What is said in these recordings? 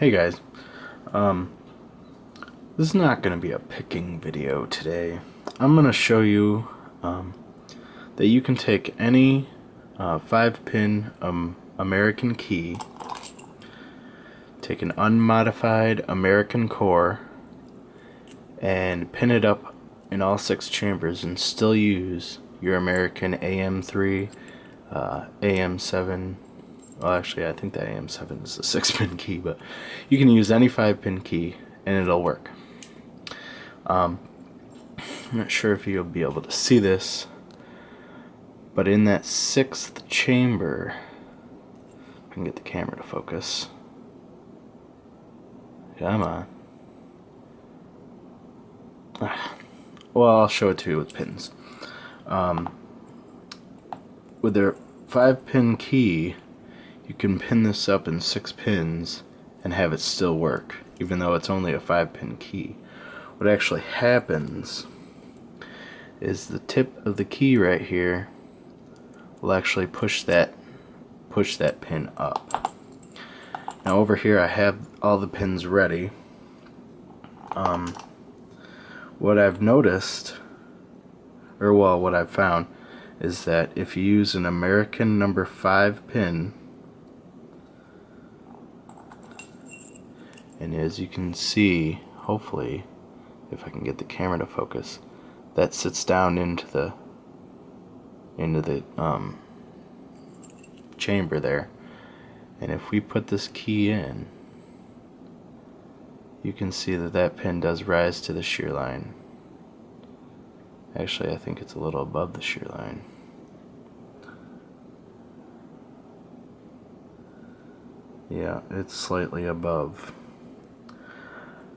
Hey guys, this is not going to be a picking video today. I'm going to show you that you can take any 5-pin American key, take an unmodified American core, and pin it up in all 6 chambers and still use your American AM3, AM7. Well, actually, I think that AM7 is a 6-pin key, but you can use any 5-pin key and it'll work. I'm not sure if you'll be able to see this, but in that 6th chamber, if I can get the camera to focus. Come on. Well, I'll show it to you with pins. With their 5-pin key, you can pin this up in 6 pins and have it still work, even though it's only a 5-pin key. What actually happens is the tip of the key right here will actually push that pin up. Now over here I have all the pins ready. What I've noticed, or well, what I've found, is that if you use an American number 5 pin, and as you can see, hopefully, if I can get the camera to focus, that sits down into the chamber there. And if we put this key in, you can see that that pin does rise to the shear line. Actually, I think it's a little above the shear line. Yeah, it's slightly above.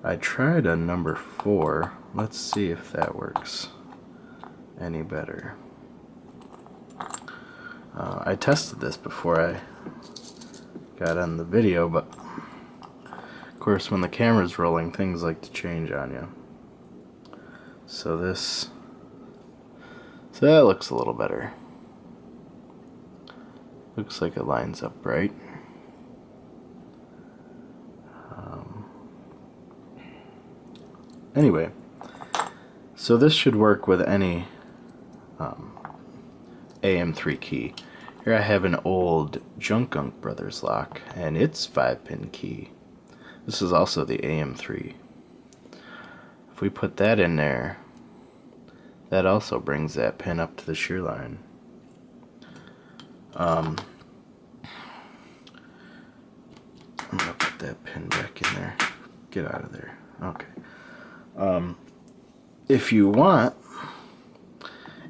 I tried a number 4. Let's see if that works any better. I tested this before I got on the video, but of course when the camera's rolling, things like to change on you. So that looks a little better. Looks like it lines up right. Anyway, so this should work with any AM3 key. Here I have an old Junk Brothers lock, and it's 5-pin key. This is also the AM3. If we put that in there, that also brings that pin up to the shear line. I'm gonna put that pin back in there. Get out of there. Okay. If you want,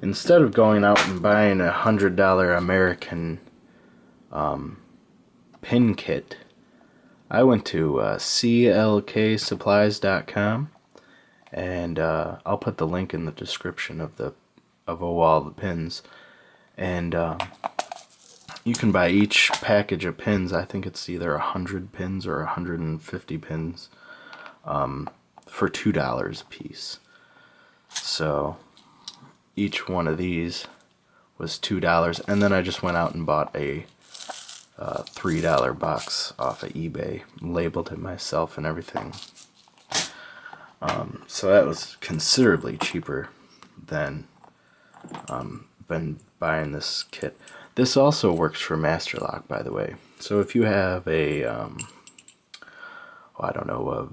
instead of going out and buying a $100 American pin kit, I went to clksupplies.com, and I'll put the link in the description of all the pins, and you can buy each package of pins. I think it's either 100 pins or 150 pins for $2 a piece. So each one of these was $2, and then I just went out and bought a $3 box off of eBay, labeled it myself and everything. So that was considerably cheaper than buying this kit. This also works for Master Lock, by the way. So if you have a I don't know,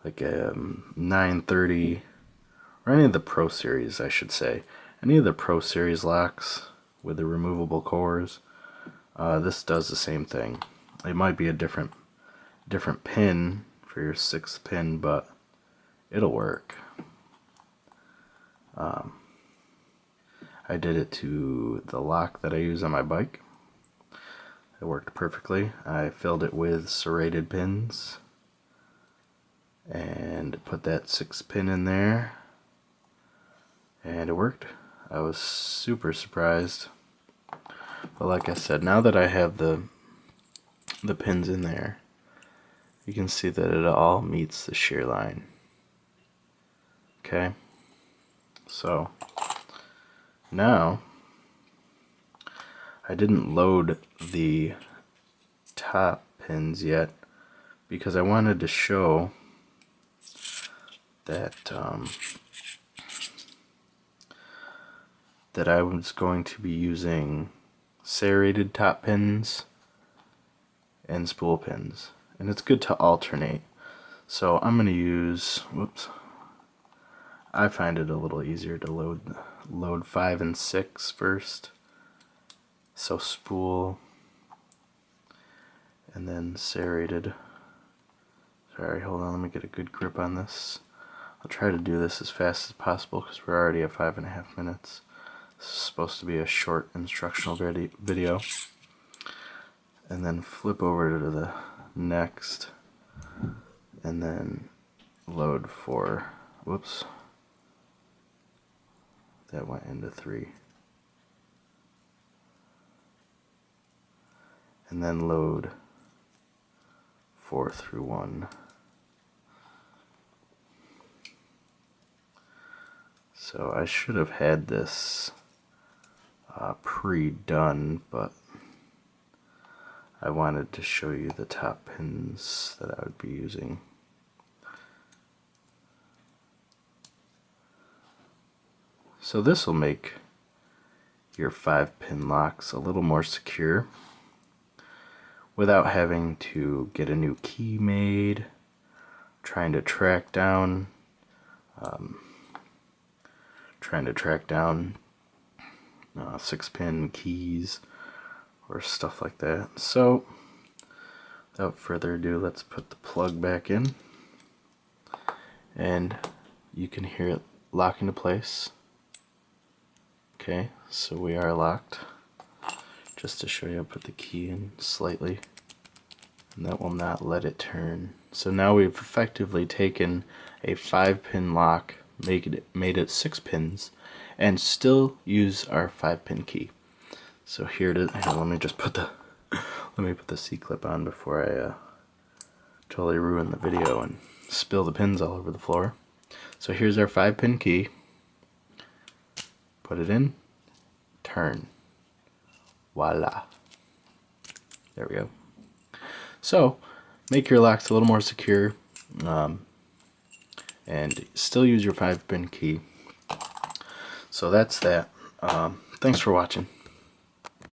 like a 930, or any of the Pro Series, I should say, any of the Pro Series locks with the removable cores, this does the same thing. It might be a different pin for your 6th pin, but it'll work. I did it to the lock that I use on my bike. It worked perfectly. I filled it with serrated pins and put that 6th pin in there, and it worked. I was super surprised. But like I said, now that I have the pins in there, you can see that it all meets the shear line. Okay, so now I didn't load the top pins yet because I wanted to show that that I was going to be using serrated top pins and spool pins, and it's good to alternate. So I'm going to use, whoops, I find it a little easier to load 5 and 6 first. So spool and then serrated. Sorry, hold on, let me get a good grip on this. I'll try to do this as fast as possible because we're already at 5.5 minutes. This is supposed to be a short instructional video. And then flip over to the next and then load 4. Whoops. That went into 3. And then load 4 through 1. So I should have had this pre-done, but I wanted to show you the top pins that I would be using. So this will make your 5-pin locks a little more secure without having to get a new key made, trying to track down 6-pin keys or stuff like that. So without further ado, let's put the plug back in, and you can hear it lock into place. Okay, so we are locked. Just to show you, I'll put the key in slightly, and that will not let it turn. So now we've effectively taken a 5-pin lock, made it 6 pins, and still use our 5-pin key. So here it is. Let me just put the C-clip on before I totally ruin the video and spill the pins all over the floor. So here's our 5-pin key. Put it in, turn. Voila. There we go. So make your locks a little more secure, and still use your 5-pin key. So that's that. Thanks for watching.